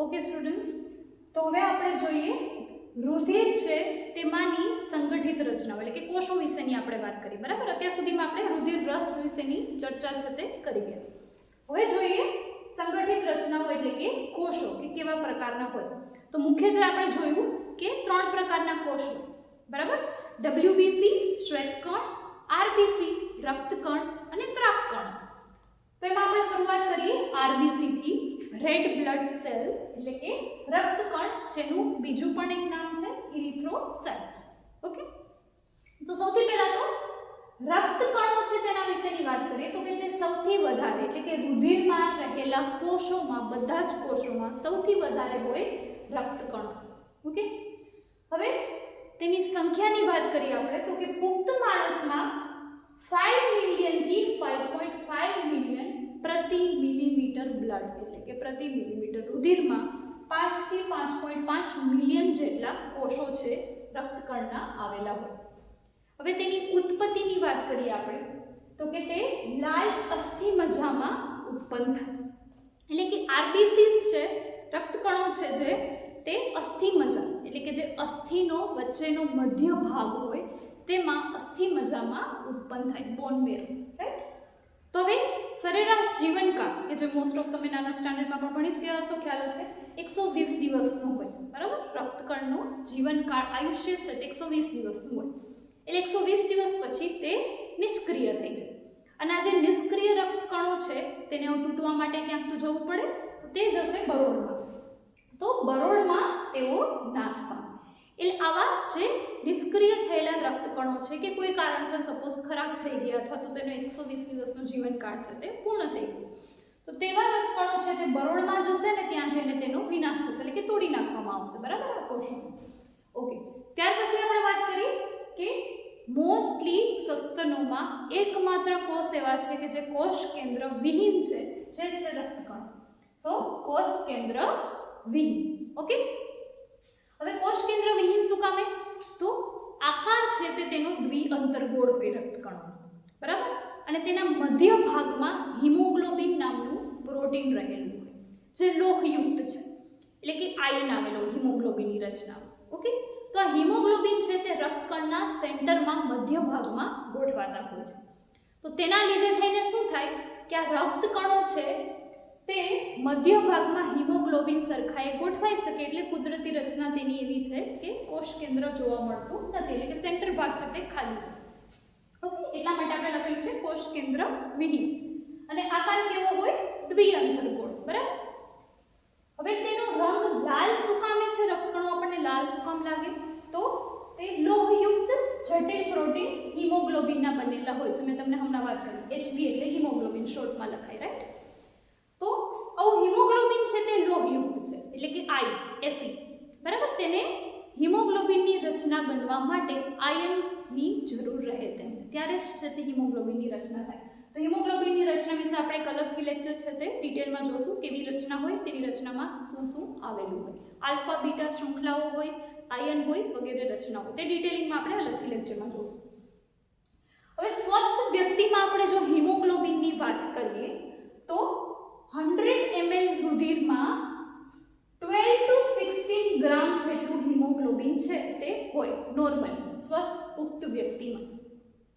Okay students, તો હવે આપણે જોઈએ રુધિર છે તેમાંની સંગઠિત રચનાઓ એટલે કે કોષો વિશેની આપણે વાત કરી. બરાબર, અત્યાર સુધીમાં આપણે રુધિર રસ વિશેની ચર્ચા છે તે કરી ગયા. હવે જોઈએ સંગઠિત રચનાઓ એટલે કે કોષો કે કેવા પ્રકારના હોય. તો મુખ્યત્વે આપણે જોયું કે 3 પ્રકારના કોષો. બરાબર, WBC શ્વેતકણ, RBC રક્તકણ અને ત્રાપકણ. તો એમાં આપણે શરૂઆત કરીએ RBC થી, રેડ બ્લડ સેલ એટલે કે રક્તકણ, જેનું બીજું પણ એક નામ છે ઇરિથ્રોસાઇટ્સ. ઓકે, તો સૌથી પહેલા તો રક્તકણો છે તેના વિશેની વાત કરીએ તો કે તે સૌથી વધારે એટલે કે રુધિરમાં રહેલા કોષોમાં, બધા જ કોષોમાં સૌથી વધારે હોય રક્તકણ. ઓકે, હવે તેની સંખ્યાની વાત કરીએ આપણે તો કે પુખ્ત માણસમાં 5 મિલિયન થી 5.5 મિલિયન પ્રતિ મિલીમીટર બ્લડ એટલે કે પ્રતિ મિલીમીટર રુધિરમાં 5 થી 5.5 મિલિયન જેટલા કોષો છે રક્તકણના આવેલા હોય. હવે તેની ઉત્પત્તિની વાત કરીએ આપણે તો કે તે લાલ અસ્થિમજ્જામાં ઉત્પન્ન થાય એટલે કે RBCs છે, રક્તકણો છે જે તે અસ્થિમજ્જા એટલે કે જે અસ્થિનો વચ્ચેનો મધ્ય ભાગ હોય તેમાં અસ્થિમજ્જામાં ઉત્પન્ન થાય, બોન મેરો. રાઈટ, તો હવે સરેરાશ જીવનકાળ કે જે મોસ્ટ ઓફ તમે નાના સ્ટાન્ડર્ડમાં પણ ભણી જ ગયા હશો, ખ્યાલ હશે, 120 દિવસનો હોય. બરાબર, રક્તકણનો જીવનકાળ આયુષ્ય છે તે 120 દિવસનું હોય. એટલે 120 દિવસ પછી તે નિષ્ક્રિય થઈ જાય અને આ જે નિષ્ક્રિય રક્તકણો છે તેને તૂટવા માટે ક્યાંક તો જવું પડે, તો તે જશે બરોળમાં. તો બરોળમાં તેઓ નાશ પામે. એટલે આવા જે નિષ્ક્રિય થયેલા રક્તકણો છે કે કોઈ કારણસર સપોઝ ખરાબ થઈ ગયા અથવા તો તેનો 120 દિવસનો જીવનકાળ છે તે પૂર્ણ થઈ ગયો, તો તેવા રક્તકણો છે તે બરોળમાં જશે ને ત્યાં જઈને તેનો વિનાશ થશે એટલે કે તોડી નાખવામાં આવશે. બરાબર, આ કોષો. ઓકે, ત્યાર પછી આપણે વાત કરી કે મોસ્ટલી સસ્તનોમાં એકમાત્ર કોષ એવા છે કે જે કોષ કેન્દ્ર વિહીન છે, જે છે રક્તકણ. સો કોષ કેન્દ્ર વિહીન. ઓકે, હવે કોષ કેન્દ્ર વિહીન શું કામે? તો આકાર છે તે તેનો દ્વિઅંતરગોળ હોય રક્તકણો. બરાબર, અને તેના મધ્ય ભાગમાં હિમોગ્લોબિન નામનું પ્રોટીન રહેલું હોય જે લોહયુક્ત છે એટલે કે આયન આવેલો હિમોગ્લોબિનની રચના. ઓકે, તો આ હિમોગ્લોબિન છે તે રક્તકણના સેન્ટરમાં મધ્ય ભાગમાં ગોઠવાતા હોય છે. તો તેના લીધે થઈને શું થાય કે આ રક્તકણો છે તે મધ્ય ભાગમાં હિમોગ્લોબિન સરખાએ ગોઠવાઈ શકે એટલે કુદરતી રચના તેની એવી છે કે કોષ કેન્દ્ર જોવા મળતું નથી એટલે કે સેન્ટર ભાગ છે તે ખાલી. ઓકે, એટલા માટે આપણે લખેલું છે કોષ કેન્દ્ર વિહીન અને આકાર કેવો હોય? દ્વિઅંતરગોળ. બરાબર, હવે તેનો રંગ લાલ શું કામે છે? રક્તકણો આપણને લાલ શું કામ લાગે? તો તે લોહયુક્ત જટિલ પ્રોટીન હિમોગ્લોબિનના બનેલા હોય છે. મેં તમને હમણાં વાત કરી, HB એટલે હિમોગ્લોબિન શોર્ટમાં લખાય. રાઈટ, તો આવું હિમોગ્લોબિન છે તે લોહયુક્ત છે એટલે કે Fe. બરાબર, તેને હિમોગ્લોબિનની રચના બનવા માટે આયનની જરૂર રહે તેમ, ત્યારે જ છે તે હિમોગ્લોબિનની રચના થાય. તો હિમોગ્લોબિનની રચના વિશે આપણે એક અલગથી લેક્ચર છે તે ડિટેલમાં જોશું, કેવી રચના હોય, તેની રચનામાં શું શું આવેલું હોય, આલ્ફા બીટા શૃંખલાઓ હોય, આયન હોય વગેરે રચના હોય, તે ડિટેલિંગમાં આપણે અલગથી લેક્ચરમાં જોશું. હવે સ્વસ્થ વ્યક્તિમાં આપણે જો હિમોગ્લોબિનની વાત કરીએ તો 100 ml રુધિરમાં 12 to 16 ગ્રામ જેટલું હિમોગ્લોબિન છે તે હોય નોર્મલી સ્વસ્થ પુખ્ત વ્યક્તિમાં.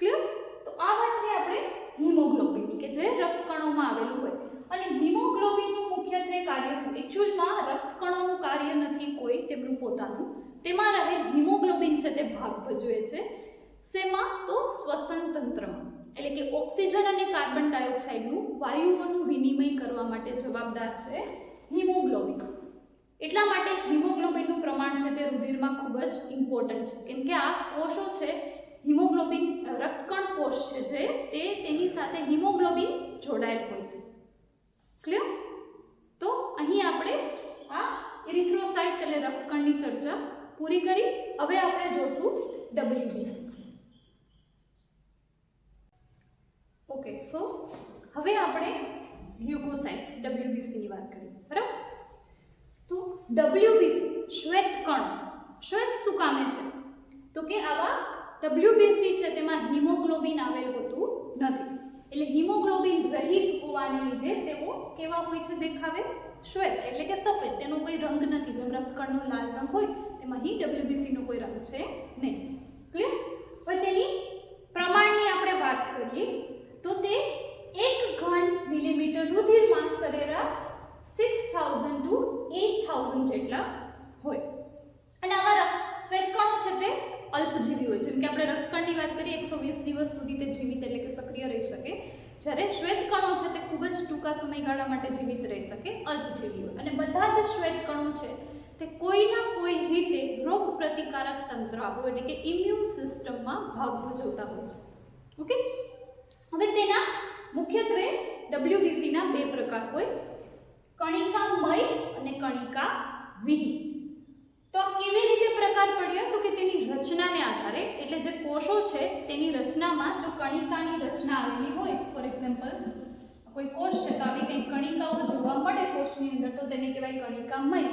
ક્લિયર? તો આ વાત છે આપણે હિમોગ્લોબિનની કે જે રક્તકણોમાં આવેલું હોય. અને હિમોગ્લોબિનનું મુખ્યત્વે કાર્ય શું? એકચ્યુઅલમાં રક્તકણોનું કાર્ય નથી કોઈ તેમનું પોતાનું, તેમાં રહેલ હિમોગ્લોબિન છે તે ભાગ ભજવે છે. શેમાં? તો શ્વસન તંત્રમાં એટલે કે ઓક્સિજન અને કાર્બન ડાયોક્સાઇડનું વાયુઓનું વિનિમય કરવા માટે જવાબદાર છે હિમોગ્લોબિન. એટલા માટે જ હિમોગ્લોબિનનું પ્રમાણ છે તે રુધિરમાં ખૂબ જ ઇમ્પોર્ટન્ટ છે, કેમ કે આ કોષો છે હિમોગ્લોબિન રક્તકણ કોષ છે જે તે તેની સાથે હિમોગ્લોબિન જોડાયેલ હોય છે. ક્લિયર? તો અહીં આપણે આ ઇરિથ્રોસાઇટ્સ એટલે રક્તકણની ચર્ચા પૂરી કરી. હવે આપણે જોશું WBC. ઓકે, સો હવે આપણે લ્યુકોસાઇટ્સ WBC ની વાત કરીએ. બરાબર, તો WBC શ્વેતકણ, શ્વેત શું કામે છે? તો કે આવા WBC છે તેમાં હિમોગ્લોબિન આવેલ હોતું નથી એટલે હિમોગ્લોબિન રહિત હોવાને લીધે તેઓ કેવા હોય છે દેખાવે? શ્વેત એટલે કે સફેદ, તેનો કોઈ રંગ નથી. જેમ રક્તકણનો લાલ રંગ હોય તેમાં અહીં WBC નો કોઈ રંગ છે નહીં. ક્લિયર? હવે તેની પ્રમાણની આપણે વાત કરીએ તો તે 1 ઘન મિલીમીટર રુધિરમાં સરેરાશ 6000 to 8000 જેટલા હોય. અને આવા શ્વેતકણો છે તે અલ્પજીવી હોય. જેમ કે આપણે રક્તકણની વાત કરીએ 120 દિવસ સુધી તે જીવિત એટલે કે સક્રિય રહી શકે, જ્યારે શ્વેતકણો છે તે ખૂબ જ ટૂંકા સમયગાળા માટે જીવિત રહી શકે, અલ્પજીવી હોય. અને બધા જ શ્વેતકણો છે તે કોઈના કોઈ રીતે રોગ પ્રતિકારક તંત્ર આપણું એટલે કે ઇમ્યુન સિસ્ટમમાં ભાગ ભજવતા હોય છે. ઓકે, હવે તેના મુખ્યત્વે WBC ના બે પ્રકાર હોય, કણિકામય અને કણિકાવિહીન. તો આ કેવી રીતે પ્રકાર પડ્યા? તો કે તેની રચનાને આધારે, એટલે જે કોષો છે તેની રચનામાં જો કણિકાની રચના આવેલી હોય, ફોર એક્ઝામ્પલ કોઈ કોષ છે તો આવી કંઈક કણિકાઓ જોવા મળે કોષની અંદર તો તેને કહેવાય કણિકામય.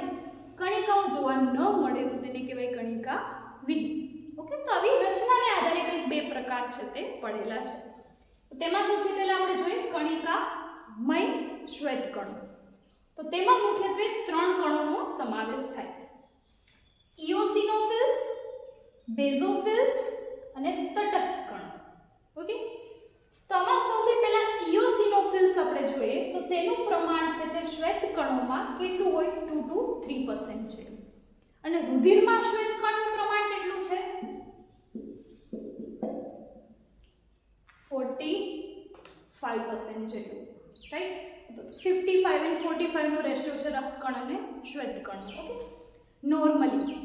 કણિકાઓ જોવા ન મળે તો તેને કહેવાય કણિકાવિહીન. ઓકે, તો આવી રચનાને આધારે કંઈક બે પ્રકાર છે તે પડેલા છે. તેમાં સૌથી પહેલા આપણે જોઈએ કણિકામય શ્વેતકણો. તો તેમાં મુખ્યત્વે 3 કણોનો સમાવેશ થાય: ઇઓસિનોફિલ્સ, બેઝોફિલ્સ અને તટસ્થ કણો. ઓકે, તો આમાં સૌથી પહેલા ઇઓસિનોફિલ્સ આપણે જોઈએ તો તેનું પ્રમાણ છે તે શ્વેતકણોમાં કેટલું હોય? 2 to 3% છે. અને રુધિરમાં શ્વેતકણનું પ્રમાણ કેટલું છે? 45% જેટલું. રાઈટ? તો 55 and 45 નો રેશિયો છે રક્તકણ અને શ્વેતકણ. Okay, normally.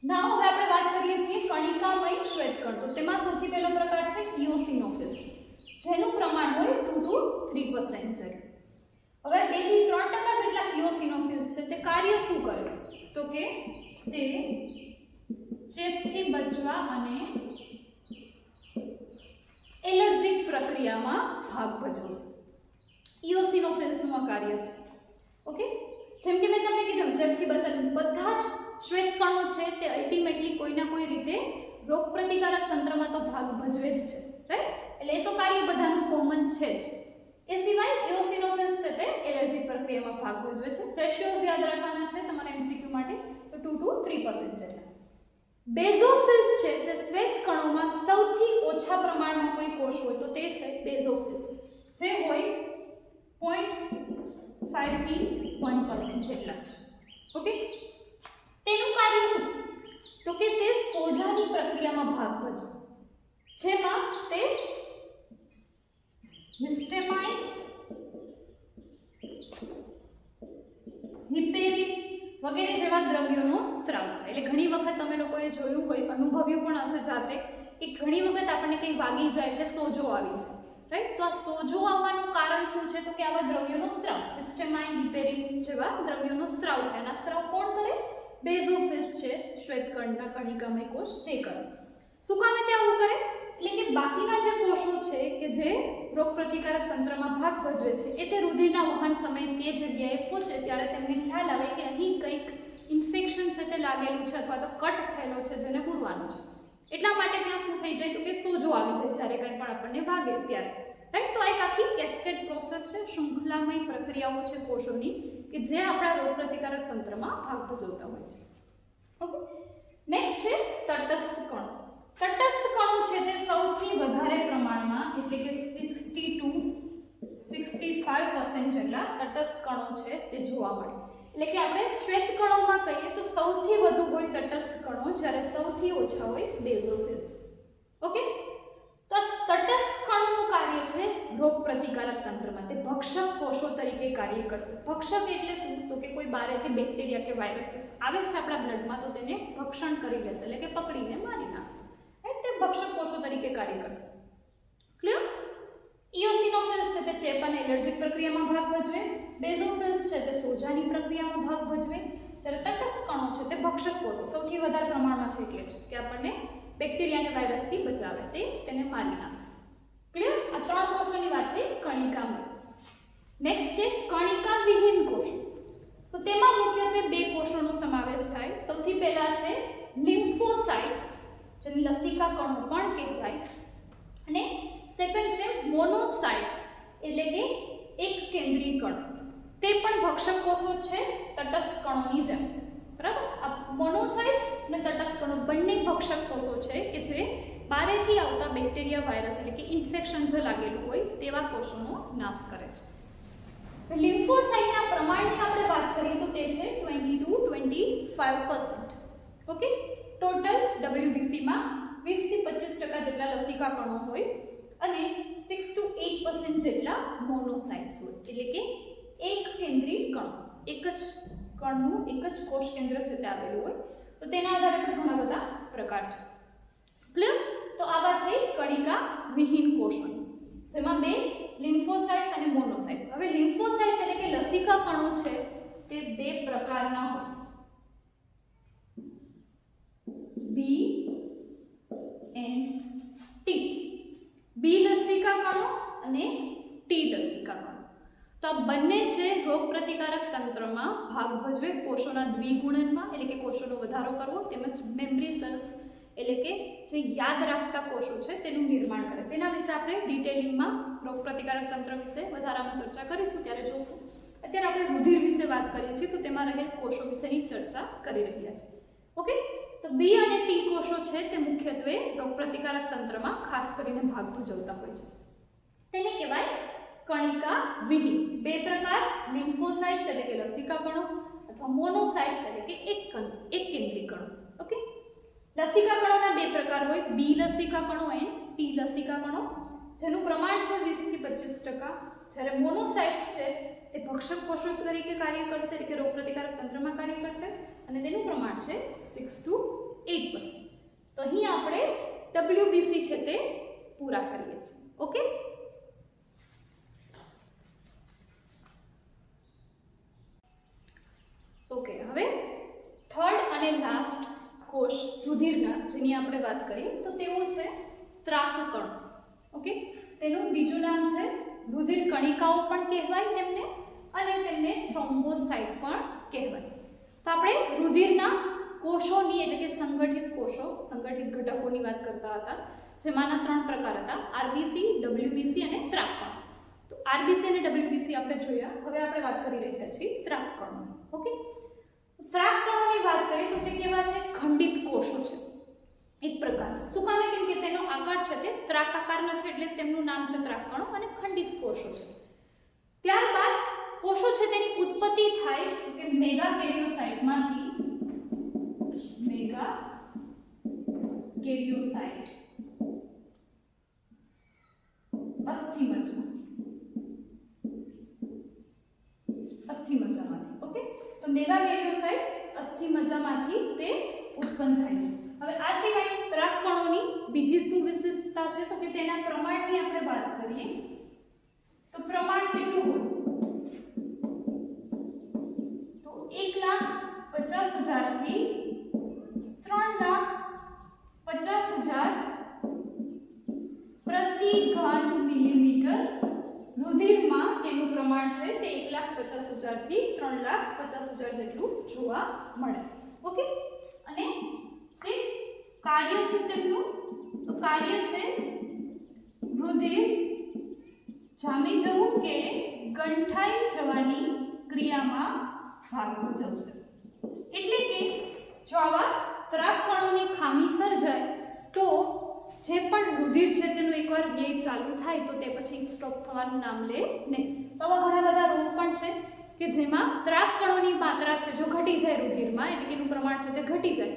નાવ હવે આપણે વાત કરીએ છીએ કણિકામય શ્વેતકણ. તો તેમાં સૌથી પહેલો પ્રકાર છે ઇઓસિનોફિલ્સ, જેનું પ્રમાણ હોય 2 to 3% છે. હવે 2 થી 3% જેટલા ઇઓસિનોફિલ્સ છે તે કાર્ય શું કરે? તો કે તે ચેપથી બચવા અને એલર્જીક પ્રક્રિયામાં ભાગ ભજવશે. ઇઓસિનોફિલ્સનું આ કાર્ય છે. ઓકે, જેમ કે મેં તમને કીધું ચેપથી બચવાનું, બધા જ શ્વેતકણો છે તે અલ્ટિમેટલી કોઈના કોઈ રીતે રોગ પ્રતિકારક તંત્રમાં તો ભાગ ભજવે જ છે. રાઈટ? એટલે એ તો કાર્ય બધાનું કોમન છે જ. એ સિવાય ઇઓસિનોફિલ્સ છે તે એલર્જીક પ્રક્રિયામાં ભાગ ભજવે છે. રેશિયોઝ યાદ રાખવાના છે તમારા MCQ માટે, તો 2 to 3% જેટલા. બેઝોફિલ્સ છે તે શ્વેતકણોમાં સૌથી ઓછા પ્રમાણમાં કોઈ કોષ હોય તો તે છે બેઝોફિલ્સ, જે હોય 0.5 થી 1% જેટલા છે. ઓકે, તેનું કાર્ય શું? તો કે તે સોજાની પ્રક્રિયામાં ભાગ ભજવે, જેમાં તે હિસ્ટેમાઇન, હિપેરિન વગેરે જેવા દ્રવ્યોનો સ્ત્રાવ કરે. એટલે ઘણી વખત તમે લોકોએ જોયું હોય, અનુભવ્યું પણ હશે જાતે, કે ઘણી વખત આપણને કંઈ વાગી જાય એટલે સોજો આવી જાય. રાઈટ? તો આ સોજો આવવાનું કારણ શું છે? તો કે આવા દ્રવ્યોનો સ્ત્રાવ, હિસ્ટેમાઇન, હિપેરિન જેવા દ્રવ્યોનો સ્ત્રાવ થાય. અને આ સ્ત્રાવ કોણ કરે? બેઝોફિલ્સ છે શ્વેતકણના કણિકામય કોષ તે કરે. શું કામે તે આવું કરે? એટલે કે બાકીના જે કોષો છે કે જે રોગ પ્રતિકારક તંત્રમાં ભાગ ભજવે છે એ તે રુધિરના વહન સમયે તે જગ્યાએ પહોંચે ત્યારે તેમને ખ્યાલ આવે કે અહીં કંઈક ઇન્ફેક્શન છે તે લાગેલું છે અથવા તો કટ થયેલો છે જેને પૂરવાનું છે. એટલા માટે ત્યાં શું થઈ જાય? તો કે સોજો આવી જાય જ્યારે કંઈ પણ આપણને વાગે ત્યારે. રાઈટ? તો એક આખી કેસ્કેડ પ્રોસેસ છે, શૃંખલામય પ્રક્રિયાઓ છે કોષોની કે જે આપણા રોગ પ્રતિકારક તંત્રમાં ભાગ ભજવતા હોય છે. ઓકે, નેક્સ્ટ છે તટસ્થ કણો. તટસ્થ કણો છે તે સૌથી વધારે પ્રમાણમાં એટલે કે 60 to 65% જેટલા તટસ્થ કણો છે તે જોવા મળે. એટલે કે આપણે શ્વેતકણોમાં કહીએ તો સૌથી વધુ હોય તટસ્થ કણો, જ્યારે સૌથી ઓછા હોય બેઝોફિલ્સ. ઓકે, તો તટસ્થ કણોનું કાર્ય છે રોગ પ્રતિકારક તંત્રમાં. તે ભક્ષક કોષો તરીકે કાર્ય કરશે. ભક્ષક એટલે શું? તો કે કોઈ બહારથી બેક્ટેરિયા કે વાયરસીસ આવે છે આપણા બ્લડમાં તો તેને ભક્ષણ કરી લેશે, એટલે કે પકડીને મારી નાખશે. રાઈટ? તે ભક્ષક કોષો તરીકે કાર્ય કરશે. ક્લિયર? ઇઓસિનોફિલ્સ છે તે ચેપ અને એલર્જીક પ્રક્રિયામાં ભાગ ભજવે. બેઝોફિલ્સ છે તે સોજાની પ્રક્રિયામાં ભાગ ભજવે. જ્યારે તટસ્થ કણો છે તે ભક્ષક કોષો સૌથી વધારે પ્રમાણમાં છે એટલે છે કે આપણને બેક્ટેરિયા અને વાયરસથી બચાવે, તે તેને મારી નાખશે. ક્લિયર? આ 3 કોષોની વાત થઈ કણિકામાં. નેક્સ્ટ છે કણિકાવિહીન કોષો. તો તેમાં મુખ્યત્વે 2 કોષોનો સમાવેશ થાય. સૌથી પહેલા છે લિમ્ફોસાઇટ્સ, જેને લસિકા કણો પણ કહેવાય, અને સેકન્ડ છે મોનોસાઇટ્સ એટલે કે એક કેન્દ્રીય કણો. તે પણ ભક્ષક કોષો છે તટસ્થ કણોની જેમ, બરાબર. આ મોનોસાઇટ્સ અને તટસ્થ કણો બંને ભક્ષક કોષો છે કે જે બહારથી આવતા બેક્ટેરિયા, વાયરસ એટલે કે ઇન્ફેક્શન જો લાગેલું હોય તેવા કોષોનો નાશ કરે છે. લિમ્ફોસાઇટના પ્રમાણની આપણે વાત કરીએ તો તે છે 20 to 25%. ઓકે, ટોટલ WBC માં 20 થી 25% જેટલા લસિકા કણો હોય અને 6 to 8% જેટલા મોનોસાઇટ્સ હોય, એટલે કે એક કેન્દ્રી કણ, એક જ કણનું એક જ કોષ કેન્દ્ર છે તે આવેલું હોય. તો તેના આધારે પણ ઘણા બધા પ્રકાર છે. ક્લિયર? તો આ વાત થઈ કણિકા વિહીન કોષોની, જેમાં બે લિમ્ફોસાઇટ્સ અને મોનોસાઇટ્સ. હવે લિમ્ફોસાઇટ્સ એટલે કે લસિકા કણો છે તે બે પ્રકારના હોય, બી એન્ડ ટી. બી લસિકા કણો અને ટી લસિકા કણો. તો આ બંને છે રોગ પ્રતિકારક તંત્રમાં ભાગ ભજવે, કોષોના દ્વિગુણનમાં એટલે કે કોષોનો વધારો કરવો, તેમજ મેમરી સેલ્સ એટલે કે જે યાદ રાખતા કોષો છે તેનું નિર્માણ કરે. તેના વિશે આપણે ડિટેલિંગમાં રોગ પ્રતિકારક તંત્ર વિશે વધારામાં ચર્ચા કરીશું, ત્યારે જોશું. અત્યારે આપણે રુધિર વિશે વાત કરીએ છીએ, તો તેમાં રહેલ કોષો વિશેની ચર્ચા કરી રહ્યા છીએ. ઓકે, તો બી અને ટી કોષો છે તે મુખ્યત્વે રોગ પ્રતિકારક તંત્રમાં ખાસ કરીને ભાગ ભજવતા હોય છે. તેને કહેવાય કણિકા વિહીન. બે પ્રકાર, લિમ્ફોસાઇટ્સ એટલે કે લસિકા કણો અથવા મોનોસાઇટ્સ એટલે કે એક કેન્દ્રી કણો. ઓકે, લસિકા કણોના બે પ્રકાર હોય, બી લસિકા કણો એન્ડ ટી લસિકા કણો, જેનું પ્રમાણ છે 20 થી 25%. જ્યારે મોનોસાઇટ્સ છે તે ભક્ષક કોષો તરીકે કાર્ય કરશે, એટલે કે રોગ પ્રતિકારક તંત્રમાં કાર્ય કરશે અને તેનું પ્રમાણ છે 6 to 8%. તો અહીં આપણે WBC છે તે પૂરા કરીએ છીએ. ઓકે, ઓકે, હવે થર્ડ અને લાસ્ટ કોષ રુધિરના જેની આપણે વાત કરીએ તો તેઓ છે ત્રાકકણ. ઓકે, તેનું બીજું નામ છે રુધિર કણિકાઓ પણ કહેવાય તેમને, અને તેમને થ્રોમ્બોસાઇટ પણ કહેવાય. તો આપણે રુધિરના કોષોની એટલે કે સંગઠિત કોષો, સંગઠિત ઘટકોની વાત કરતા હતા, જેમાંના 3 પ્રકાર હતા, RBC, WBC અને ત્રાકકણ. તો RBC અને WBC આપણે જોયા. હવે આપણે વાત કરી રહ્યા છીએ ત્રાકકણોની. ઓકે, ત્રાકકણોની વાત કરીએ તો તે કેવા છે? ખંડિત કોષો છે એક પ્રકાર. શું કામ? કેમ કે તેનો આકાર છે તે ત્રાકાકારનો છે, એટલે તેમનું નામ છે ત્રાકકણો, અને ખંડિત કોષો છે. ત્યારબાદ કોષો છે તેની ઉત્પત્તિ થાય કે મેગાકેરિયોસાઇટમાંથી, મેગાકેરિયોસાઇટ અસ્થિમજ્જામાંથી. ઓકે, તો મેગાકેરિયોસાઇટ્સ અસ્થિમજ્જામાંથી તે ઉત્પન્ન થાય છે. હવે આ સિવાય ત્રાકકણોની બીજી શું વિશેષતા છે તો કે તેના પ્રમાણની આપણે વાત કરીએ તો પ્રમાણ કેટલું હોય? તો 1,50,000 થી 3,50,000 પ્રતિ ઘન મિલીમીટર રુધિરમાં તેનું પ્રમાણ છે તે 1,50,000 થી 3,50,000 જેટલું જોવા મળે. ઓકે, અને તે કાર્ય શું તેમનું? તો કાર્ય છે રુધિર જામી જવું કે ગંઠાઈ જવાની ક્રિયામાં ભાગ ભજવશે. એટલે કે જો આવા ત્રાકકણોની ખામી સર્જાય તો જે પણ રુધિર છે તેનું એકવાર વ્યય ચાલુ થાય તો તે પછી સ્ટોપ થવાનું નામ લે નહીં. તો આવા ઘણા બધા રોગ પણ છે કે જેમાં ત્રાકકણોની માત્રા છે જો ઘટી જાય રુધિરમાં, એટલે કે એનું પ્રમાણ છે તે ઘટી જાય,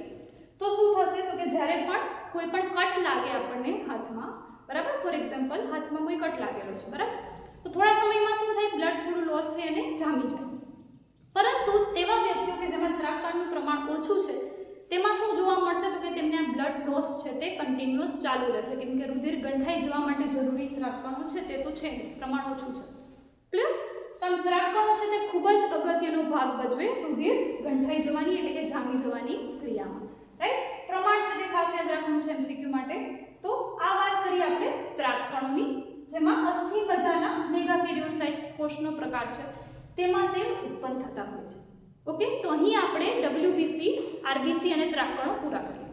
તો શું થશે? તો કે જ્યારે પણ કોઈ પણ કટ લાગે આપણને હાથમાં, બરાબર, ફોર એક્ઝામ્પલ હાથમાં કોઈ કટ લાગેલો છે, બરાબર, તો થોડા સમયમાં શું થાય? બ્લડ થોડું લોસ થઈ અને જામી જાય. પરંતુ તેવા વ્યક્તિઓ કે જેમાં ત્રાકકણનું પ્રમાણ ઓછું છે તેમાં શું જોવા મળશે? તો કે તેમને આ બ્લડ લોસ છે તે કન્ટિન્યુઅસ ચાલુ રહેશે, કેમ કે રુધિર ગંઠાઈ જવા માટે જરૂરી ત્રાકકણો છે તે તો છે, પ્રમાણ ઓછું છે. ક્લિયર? તો ત્રાકકણો છે તે ખૂબ જ અગત્યનો ભાગ ભજવે રુધિર ગંઠાઈ જવાની એટલે કે જામી જવાની ક્રિયામાં. રાઈટ? પ્રમાણ છે તે ખાસ યાદ રાખવાનું છે MCQ માટે. તો આ વાત કરી આપણે ત્રાકકણોની, જેમાં અસ્થિમજ્જાના મેગાકેરિયોસાઇટ્સ કોષનો પ્રકાર છે તેમાં તે ઉત્પન્ન થતા હોય છે. ઓકે, તો અહીં આપણે WBC, RBC અને ત્રાકકણો પૂરા કરીએ.